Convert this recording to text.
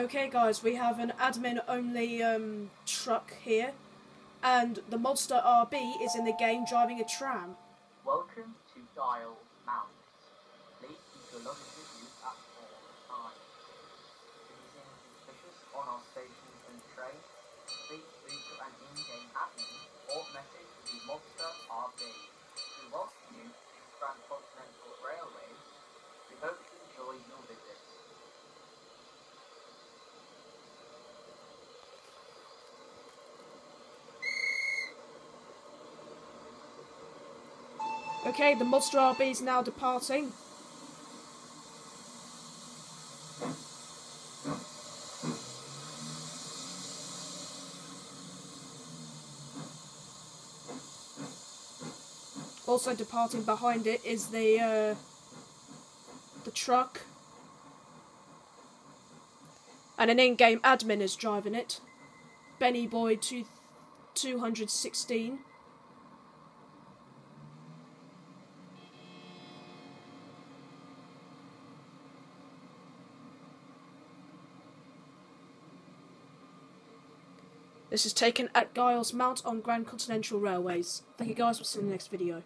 Okay guys, we have an admin only truck here, and the Modster RB is in the game driving a tram. Welcome to Giles Mount. Please keep your luggage with you at all times. If you see anything suspicious on our stations and trains, please reach to an in-game admin or message the Modster RB. We welcome you to Grand Continental Railways. We hope you enjoy your visit. Okay, the Modster RB is now departing. Also departing behind it is the truck. And an in-game admin is driving it. Benny Boy 216. This is taken at Giles Mount on Grand Continental Railways. Thank you guys, we'll see you in the next video.